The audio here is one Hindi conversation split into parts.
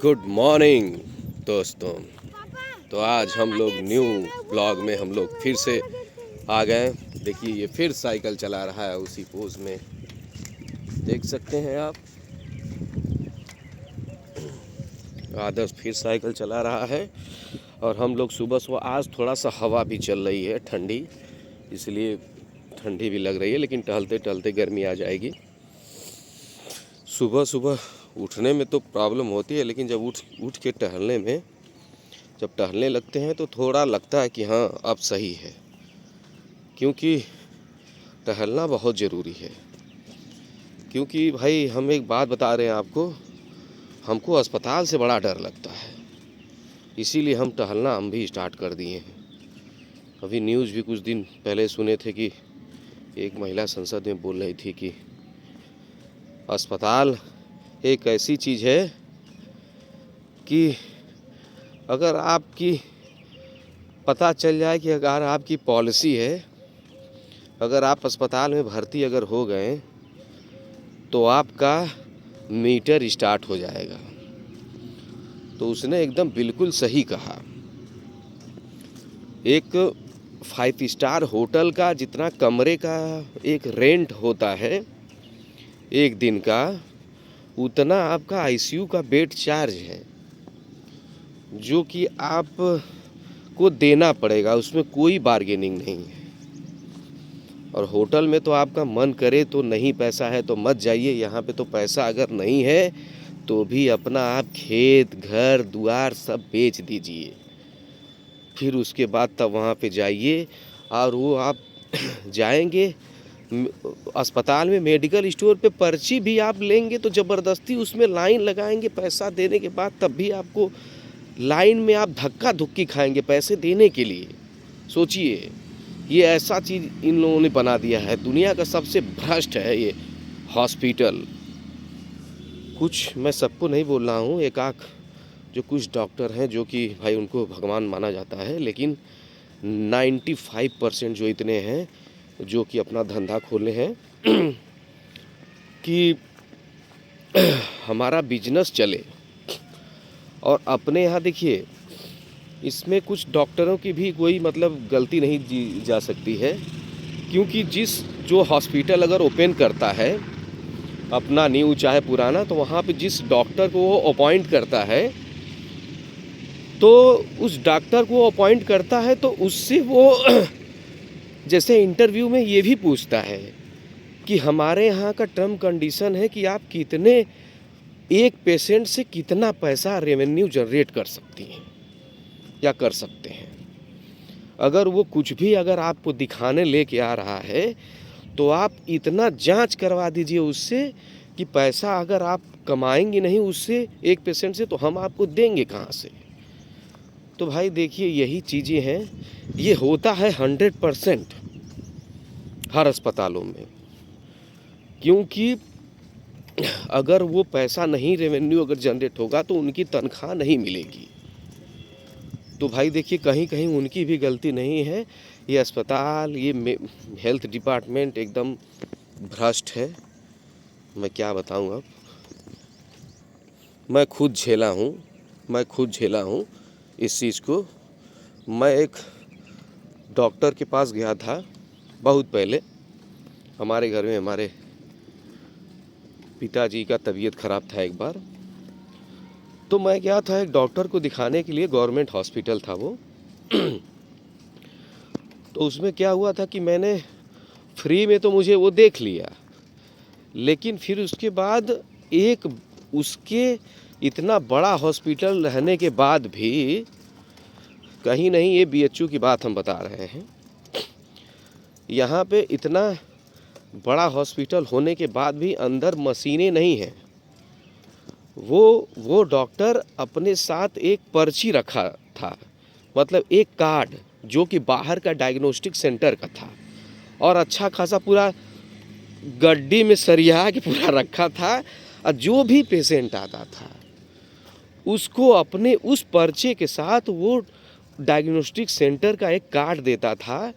गुड मॉर्निंग दोस्तों। तो आज हम लोग न्यू ब्लॉग में हम लोग फिर से आ गए। देखिए ये फिर साइकिल चला रहा है उसी पोज में, देख सकते हैं आप। आदर्श फिर साइकिल चला रहा है और हम लोग सुबह सुबह, आज थोड़ा सा हवा भी चल रही है ठंडी, इसलिए ठंडी भी लग रही है, लेकिन टहलते टहलते गर्मी आ जाएगी। सुबह सुबह उठने में तो प्रॉब्लम होती है, लेकिन जब उठ के टहलने में, जब टहलने लगते हैं तो थोड़ा लगता है कि हाँ अब सही है, क्योंकि टहलना बहुत ज़रूरी है। क्योंकि भाई हम एक बात बता रहे हैं आपको, हमको अस्पताल से बड़ा डर लगता है, इसीलिए हम टहलना हम भी स्टार्ट कर दिए हैं। अभी न्यूज़ भी कुछ दिन पहले सुने थे कि एक महिला संसद में बोल रही थी कि अस्पताल एक ऐसी चीज़ है कि अगर आपकी पता चल जाए कि अगर आपकी पॉलिसी है, अगर आप अस्पताल में भर्ती अगर हो गए तो आपका मीटर स्टार्ट हो जाएगा। तो उसने एकदम बिल्कुल सही कहा। एक 5 स्टार होटल का जितना कमरे का एक रेंट होता है एक दिन का, उतना आपका आईसीयू का बेड चार्ज है, जो कि आप को देना पड़ेगा, उसमें कोई बार्गेनिंग नहीं है। और होटल में तो आपका मन करे तो नहीं पैसा है तो मत जाइए, यहाँ पे तो पैसा अगर नहीं है तो भी अपना आप खेत घर दुआर सब बेच दीजिए, फिर उसके बाद तब वहाँ पे जाइए। और वो आप जाएंगे अस्पताल में, मेडिकल स्टोर पे पर्ची भी आप लेंगे तो ज़बरदस्ती उसमें लाइन लगाएंगे, पैसा देने के बाद तब भी आपको लाइन में आप धक्का धुक्की खाएंगे पैसे देने के लिए। सोचिए, ये ऐसा चीज़ इन लोगों ने बना दिया है, दुनिया का सबसे भ्रष्ट है ये हॉस्पिटल। कुछ मैं सबको नहीं बोल रहा हूँ, एक आख जो कुछ डॉक्टर हैं जो कि भाई उनको भगवान माना जाता है, लेकिन 95% जो इतने हैं जो कि अपना धंधा खोले हैं कि हमारा बिजनेस चले। और अपने यहाँ देखिए, इसमें कुछ डॉक्टरों की भी कोई मतलब गलती नहीं जी जा सकती है, क्योंकि जो हॉस्पिटल अगर ओपन करता है अपना न्यू चाहे पुराना, तो वहाँ पे जिस डॉक्टर को वो अपॉइंट करता है, तो उस डॉक्टर को अपॉइंट करता है तो उससे वो जैसे इंटरव्यू में ये भी पूछता है कि हमारे यहाँ का टर्म कंडीशन है कि आप कितने, एक पेशेंट से कितना पैसा रेवेन्यू जनरेट कर सकती हैं या कर सकते हैं। अगर वो कुछ भी अगर आपको दिखाने लेके आ रहा है तो आप इतना जांच करवा दीजिए उससे कि पैसा अगर आप कमाएंगे नहीं उससे, एक पेशेंट से, तो हम आपको देंगे कहाँ से। तो भाई देखिए, यही चीज़ें हैं, ये होता है 100% हर अस्पतालों में। क्योंकि अगर वो पैसा नहीं, रेवेन्यू अगर जनरेट होगा तो उनकी तनख्वाह नहीं मिलेगी। तो भाई देखिए, कहीं कहीं उनकी भी गलती नहीं है, ये अस्पताल, ये हेल्थ डिपार्टमेंट एकदम भ्रष्ट है। मैं क्या बताऊं अब, मैं खुद झेला हूँ इस चीज़ को। मैं एक डॉक्टर के पास गया था बहुत पहले, हमारे घर में हमारे पिताजी का तबीयत ख़राब था एक बार, तो मैं गया था एक डॉक्टर को दिखाने के लिए, गवर्नमेंट हॉस्पिटल था वो। तो उसमें क्या हुआ था कि मैंने फ्री में तो मुझे वो देख लिया, लेकिन फिर उसके बाद एक उसके इतना बड़ा हॉस्पिटल रहने के बाद भी, कहीं नहीं, ये बीएचयू की बात हम बता रहे हैं, यहाँ पे इतना बड़ा हॉस्पिटल होने के बाद भी अंदर मशीनें नहीं हैं। वो डॉक्टर अपने साथ एक पर्ची रखा था, मतलब एक कार्ड, जो कि बाहर का डायग्नोस्टिक सेंटर का था, और अच्छा खासा पूरा गड्डी में सरिया के पूरा रखा था। और जो भी पेशेंट आता था उसको अपने उस पर्चे के साथ वो डायग्नोस्टिक सेंटर का एक कार्ड देता था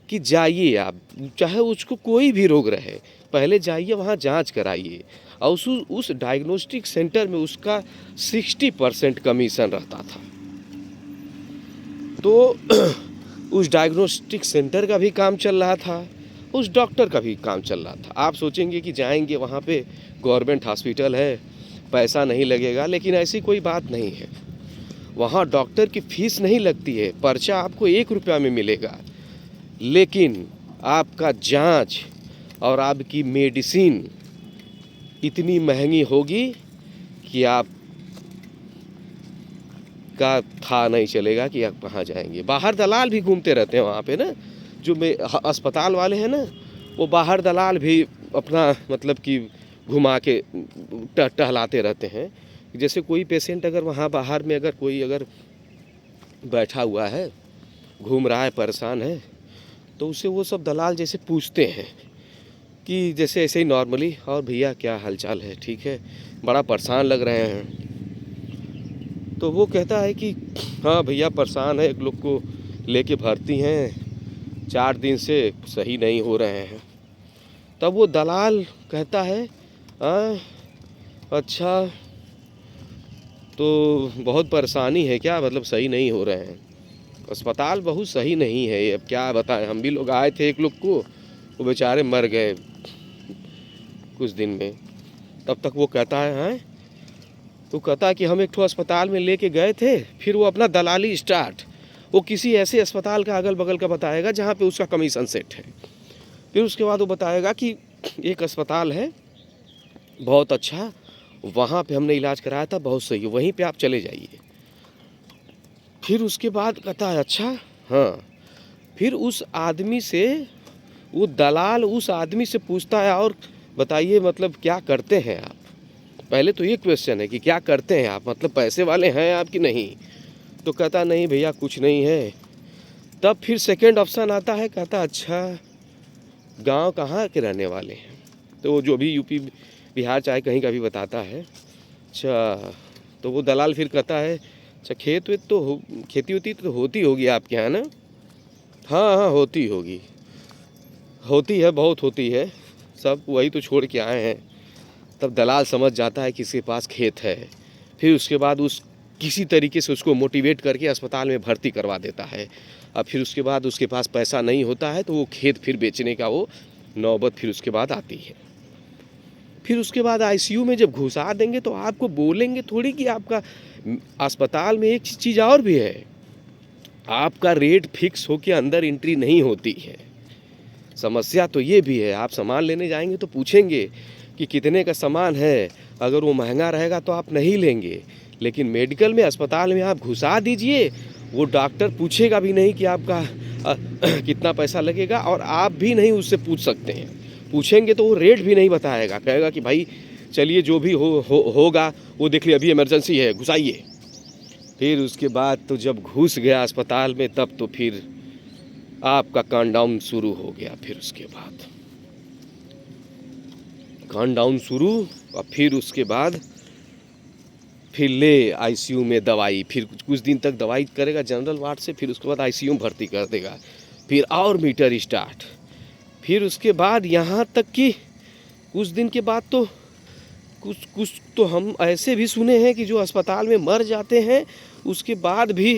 कि जाइए आप, चाहे उसको कोई भी रोग रहे, पहले जाइए वहाँ जांच कराइए, और उस डायग्नोस्टिक सेंटर में उसका 60% कमीशन रहता था। तो उस डायग्नोस्टिक सेंटर का भी काम चल रहा था, उस डॉक्टर का भी काम चल रहा था। आप सोचेंगे कि जाएंगे वहाँ पे, गवर्नमेंट हॉस्पिटल है, पैसा नहीं लगेगा, लेकिन ऐसी कोई बात नहीं है। वहाँ डॉक्टर की फीस नहीं लगती है, पर्चा आपको 1 रुपया में मिलेगा, लेकिन आपका जांच और आपकी मेडिसिन इतनी महंगी होगी कि आप का था नहीं चलेगा कि आप कहाँ जाएंगे। बाहर दलाल भी घूमते रहते हैं वहाँ पे ना, जो अस्पताल वाले हैं ना, वो बाहर दलाल भी अपना मतलब कि घुमा के टहलाते रहते हैं। जैसे कोई पेशेंट अगर वहाँ बाहर में अगर कोई अगर बैठा हुआ है, घूम रहा है, परेशान है, तो उसे वो सब दलाल जैसे पूछते हैं कि जैसे ऐसे ही नॉर्मली, और भैया क्या हालचाल है, ठीक है, बड़ा परेशान लग रहे हैं। तो वो कहता है कि हाँ भैया परेशान है, एक लोग को लेके भर्ती हैं, 4 दिन से सही नहीं हो रहे हैं। तब वो दलाल कहता है अच्छा, तो बहुत परेशानी है क्या, मतलब सही नहीं हो रहे हैं, अस्पताल बहुत सही नहीं है, अब क्या बताएं, हम भी लोग आए थे, एक लोग को, वो बेचारे मर गए कुछ दिन में। तब तक वो कहता है हैं, तो कहता है कि हम एक ठो अस्पताल में लेके गए थे, फिर वो अपना दलाली स्टार्ट, वो किसी ऐसे अस्पताल का अगल बगल का बताएगा जहाँ पे उसका कमीशन सेट है। फिर उसके बाद वो बताएगा कि एक अस्पताल है बहुत अच्छा, वहाँ पे हमने इलाज कराया था, बहुत सही है, वहीं पे आप चले जाइए। फिर उसके बाद कहता है अच्छा हाँ। फिर उस आदमी से, वो दलाल उस आदमी से पूछता है, और बताइए मतलब क्या करते हैं आप। पहले तो ये क्वेश्चन है कि क्या करते हैं आप, मतलब पैसे वाले हैं आप कि नहीं। तो कहता नहीं भैया कुछ नहीं है। तब फिर सेकंड ऑप्शन आता है, कहता अच्छा गांव कहाँ के रहने वाले हैं, तो जो भी यूपी बिहार चाहे कहीं का भी बताता है। अच्छा, तो वो दलाल फिर कहता है अच्छा खेत वेत तो खेती होती तो होती होगी आपके यहाँ ना। हाँ हाँ होती होगी, होती है, बहुत होती है, सब वही तो छोड़ के आए हैं। तब दलाल समझ जाता है कि इसके पास खेत है। फिर उसके बाद उस किसी तरीके से उसको मोटिवेट करके अस्पताल में भर्ती करवा देता है। अब फिर उसके बाद उसके पास पैसा नहीं होता है, तो वो खेत फिर बेचने का वो नौबत फिर उसके बाद आती है। फिर उसके बाद आईसीयू में जब घुसा देंगे तो आपको बोलेंगे थोड़ी कि आपका अस्पताल में एक चीज़ और भी है, आपका रेट फिक्स होके अंदर एंट्री नहीं होती है। समस्या तो ये भी है, आप सामान लेने जाएंगे तो पूछेंगे कि कितने का सामान है, अगर वो महंगा रहेगा तो आप नहीं लेंगे। लेकिन मेडिकल में, अस्पताल में आप घुसा दीजिए, वो डॉक्टर पूछेगा भी नहीं कि आपका कितना पैसा लगेगा, और आप भी नहीं उससे पूछ सकते हैं। पूछेंगे तो वो रेट भी नहीं बताएगा, कहेगा कि भाई चलिए जो भी होगा वो देख लिया, अभी इमरजेंसी है, घुसाइए। फिर उसके बाद तो जब घुस गया अस्पताल में, तब तो फिर आपका काउंटडाउन शुरू हो गया। फिर उसके बाद काउंटडाउन शुरू, और फिर उसके बाद फिर ले आईसीयू में दवाई, फिर कुछ दिन तक दवाई करेगा जनरल वार्ड से, फिर उसके बाद आईसीयू में भर्ती कर देगा, फिर और मीटर स्टार्ट। फिर उसके बाद यहाँ तक कि कुछ दिन के बाद तो कुछ तो हम ऐसे भी सुने हैं कि जो अस्पताल में मर जाते हैं उसके बाद भी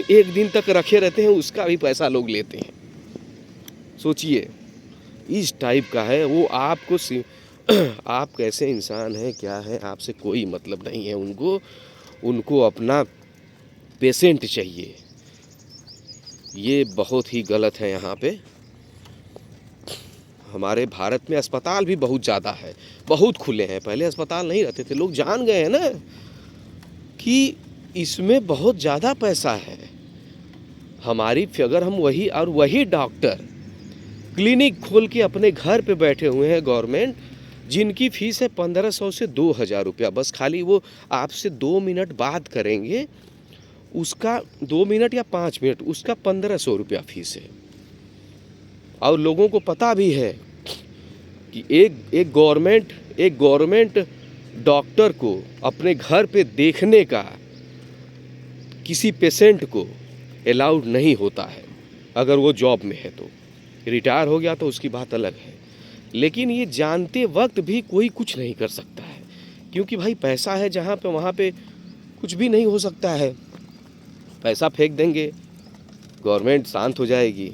1 दिन तक रखे रहते हैं, उसका भी पैसा लोग लेते हैं। सोचिए, इस टाइप का है वो। आपको आप कैसे इंसान हैं, क्या है, आपसे कोई मतलब नहीं है उनको अपना पेशेंट चाहिए। ये बहुत ही गलत है। यहाँ पे हमारे भारत में अस्पताल भी बहुत ज़्यादा है, बहुत खुले हैं। पहले अस्पताल नहीं रहते थे, लोग जान गए हैं ना कि इसमें बहुत ज़्यादा पैसा है। अगर हम वही डॉक्टर क्लिनिक खोल के अपने घर पे बैठे हुए हैं गवर्नमेंट, जिनकी फ़ीस है 1500 से 2000 रुपया, बस खाली वो आपसे 2 मिनट बात करेंगे, उसका 2 मिनट या 5 मिनट, उसका 1500 रुपया फीस है। और लोगों को पता भी है कि एक गवर्नमेंट डॉक्टर को अपने घर पे देखने का किसी पेशेंट को अलाउड नहीं होता है, अगर वो जॉब में है। तो रिटायर हो गया तो उसकी बात अलग है, लेकिन ये जानते वक्त भी कोई कुछ नहीं कर सकता है, क्योंकि भाई पैसा है जहाँ पे वहाँ पे कुछ भी नहीं हो सकता है। पैसा फेंक देंगे, गवर्नमेंट शांत हो जाएगी।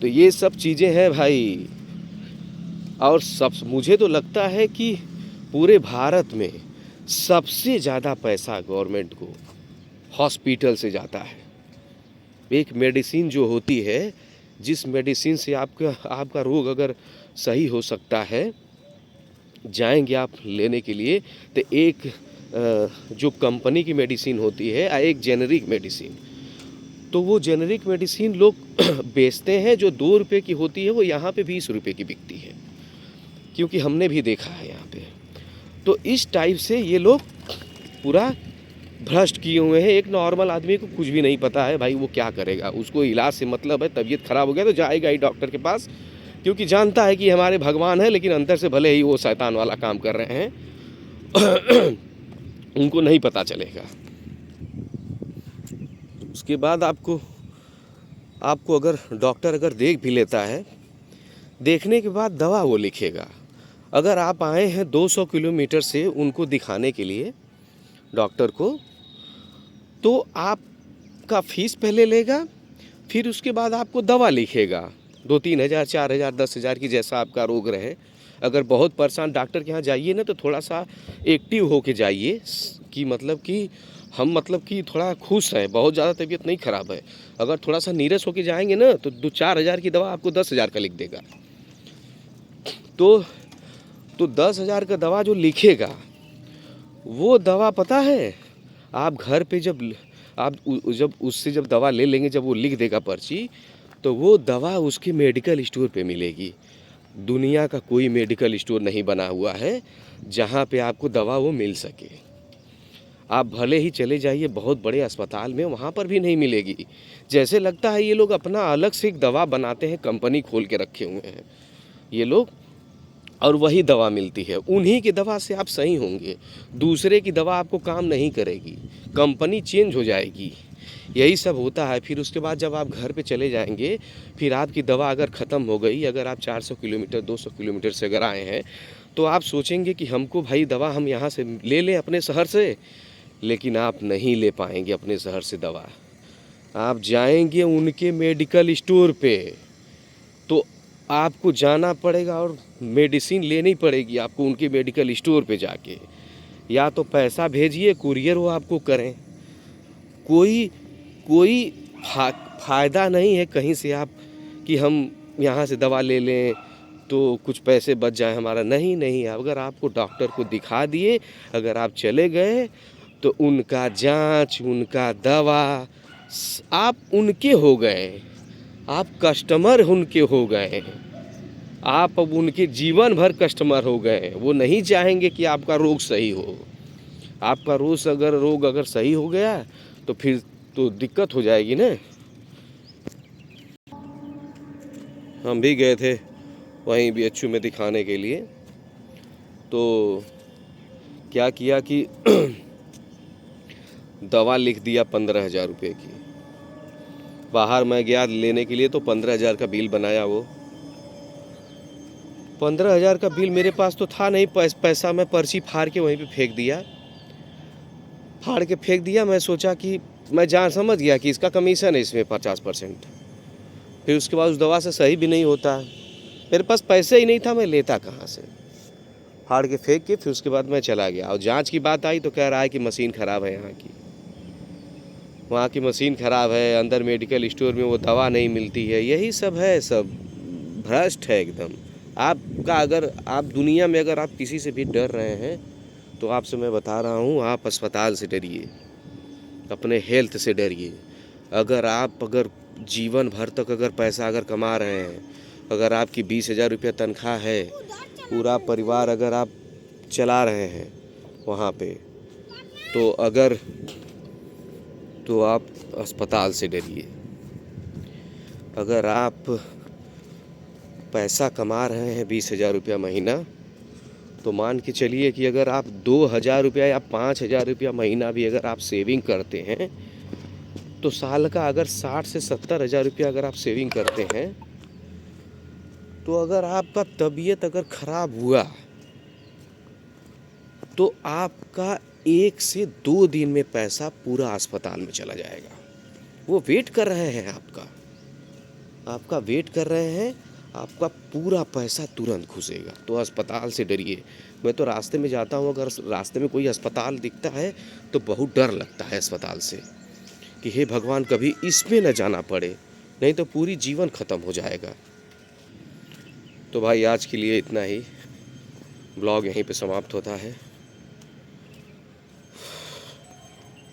तो ये सब चीज़ें हैं भाई। और सब मुझे तो लगता है कि पूरे भारत में सबसे ज़्यादा पैसा गवर्नमेंट को हॉस्पिटल से जाता है। एक मेडिसिन जो होती है, जिस मेडिसिन से आपका रोग अगर सही हो सकता है, जाएंगे आप लेने के लिए, तो एक जो कंपनी की मेडिसिन होती है, एक जेनेरिक मेडिसिन, तो वो जेनेरिक मेडिसिन लोग बेचते हैं, जो 2 रुपये की होती है वो यहाँ पे 20 रुपये की बिकती है, क्योंकि हमने भी देखा है यहाँ पे। तो इस टाइप से ये लोग पूरा भ्रष्ट किए हुए हैं। एक नॉर्मल आदमी को कुछ भी नहीं पता है भाई, वो क्या करेगा, उसको इलाज से मतलब है। तबीयत खराब हो गया तो जाएगा ही डॉक्टर के पास, क्योंकि जानता है कि हमारे भगवान है, लेकिन अंदर से भले ही वो शैतान वाला काम कर रहे हैं उनको नहीं पता चलेगा। उसके बाद आपको अगर डॉक्टर अगर देख भी लेता है, देखने के बाद दवा वो लिखेगा। अगर आप आए हैं 200 किलोमीटर से उनको दिखाने के लिए डॉक्टर को, तो आपका फीस पहले लेगा, फिर उसके बाद आपको दवा लिखेगा 2-3 हज़ार, 4 हज़ार, 10 हज़ार की, जैसा आपका रोग रहे। अगर बहुत परेशान डॉक्टर के यहाँ जाइए ना, तो थोड़ा सा एक्टिव होके जाइए, कि मतलब कि हम मतलब कि थोड़ा खुश हैं, बहुत ज़्यादा तबीयत नहीं ख़राब है। अगर थोड़ा सा नीरस होके जाएंगे ना, तो 2-4 हज़ार की दवा आपको 10 हज़ार का लिख देगा। तो 10 हज़ार का दवा जो लिखेगा, वो दवा पता है आप घर पे जब उससे जब दवा ले लेंगे, जब वो लिख देगा पर्ची, तो वो दवा उसके मेडिकल स्टोर पे मिलेगी। दुनिया का कोई मेडिकल स्टोर नहीं बना हुआ है जहाँ पे आपको दवा वो मिल सके। आप भले ही चले जाइए बहुत बड़े अस्पताल में, वहाँ पर भी नहीं मिलेगी। जैसे लगता है ये लोग अपना अलग से एक दवा बनाते हैं, कंपनी खोल के रखे हुए हैं ये लोग, और वही दवा मिलती है। उन्हीं की दवा से आप सही होंगे, दूसरे की दवा आपको काम नहीं करेगी, कंपनी चेंज हो जाएगी। यही सब होता है। फिर उसके बाद जब आप घर पे चले जाएंगे, फिर आपकी दवा अगर ख़त्म हो गई, अगर आप 400 किलोमीटर 200 किलोमीटर से अगर आए हैं, तो आप सोचेंगे कि हमको भाई दवा हम यहाँ से ले लें अपने शहर से, लेकिन आप नहीं ले पाएंगे अपने शहर से दवा। आप जाएंगे उनके मेडिकल स्टोर पे, तो आपको जाना पड़ेगा और मेडिसिन लेनी पड़ेगी आपको उनके मेडिकल स्टोर पे जाके। या तो पैसा भेजिए, कुरियर वो आपको करें। कोई फ़ायदा नहीं है कहीं से आप कि हम यहाँ से दवा ले लें तो कुछ पैसे बच जाए हमारा। नहीं, अगर आपको डॉक्टर को दिखा दिए, अगर आप चले गए, तो उनका जांच, उनका दवा, आप उनके हो गए, आप कस्टमर उनके हो गए, आप अब उनके जीवन भर कस्टमर हो गए। वो नहीं चाहेंगे कि आपका रोग सही हो। आपका रोग अगर सही हो गया, तो फिर तो दिक्कत हो जाएगी ना। हम भी गए थे वहीं BHU में दिखाने के लिए, तो क्या किया कि दवा लिख दिया 15,000 रुपये की। बाहर मैं गया लेने के लिए, तो 15,000 का बिल बनाया। वो 15,000 का बिल मेरे पास तो था नहीं, पैसा मैं पर्ची फाड़ के वहीं पे फेंक दिया। मैं सोचा कि मैं जान समझ गया कि इसका कमीशन है इसमें 50%। फिर उसके बाद उस दवा से सही भी नहीं होता है। मेरे पास पैसे ही नहीं था, मैं लेता कहाँ से। फाड़ के फेंक के फिर उसके बाद मैं चला गया। और जांच की बात आई तो कह रहा है कि मशीन ख़राब है वहाँ की मशीन ख़राब है, अंदर मेडिकल स्टोर में वो दवा नहीं मिलती है। यही सब है, सब भ्रष्ट है एकदम। आपका अगर आप दुनिया में अगर आप किसी से भी डर रहे हैं, तो आपसे मैं बता रहा हूँ, आप अस्पताल से डरिए, अपने हेल्थ से डरिए। अगर जीवन भर तक अगर पैसा अगर कमा रहे हैं, अगर आपकी 20,000 रुपया तनख्वाह है, पूरा परिवार अगर आप चला रहे हैं वहाँ पे, तो आप अस्पताल से डरिए। अगर आप पैसा कमा रहे हैं 20,000 रुपया महीना, तो मान के चलिए कि अगर आप 2,000 रुपया या 5,000 रुपया महीना भी अगर आप सेविंग करते हैं, तो साल का अगर 60 से 70 हज़ार रुपया अगर आप सेविंग करते हैं, तो अगर आपका तबीयत अगर ख़राब हुआ तो आपका 1 से 2 दिन में पैसा पूरा अस्पताल में चला जाएगा। वो वेट कर रहे हैं आपका वेट कर रहे हैं, आपका पूरा पैसा तुरंत घुसेगा। तो अस्पताल से डरिए। मैं तो रास्ते में जाता हूँ, अगर रास्ते में कोई अस्पताल दिखता है तो बहुत डर लगता है अस्पताल से, कि हे भगवान कभी इसमें न जाना पड़े, नहीं तो पूरी जीवन ख़त्म हो जाएगा। तो भाई आज के लिए इतना ही, ब्लॉग यहीं पे समाप्त होता है।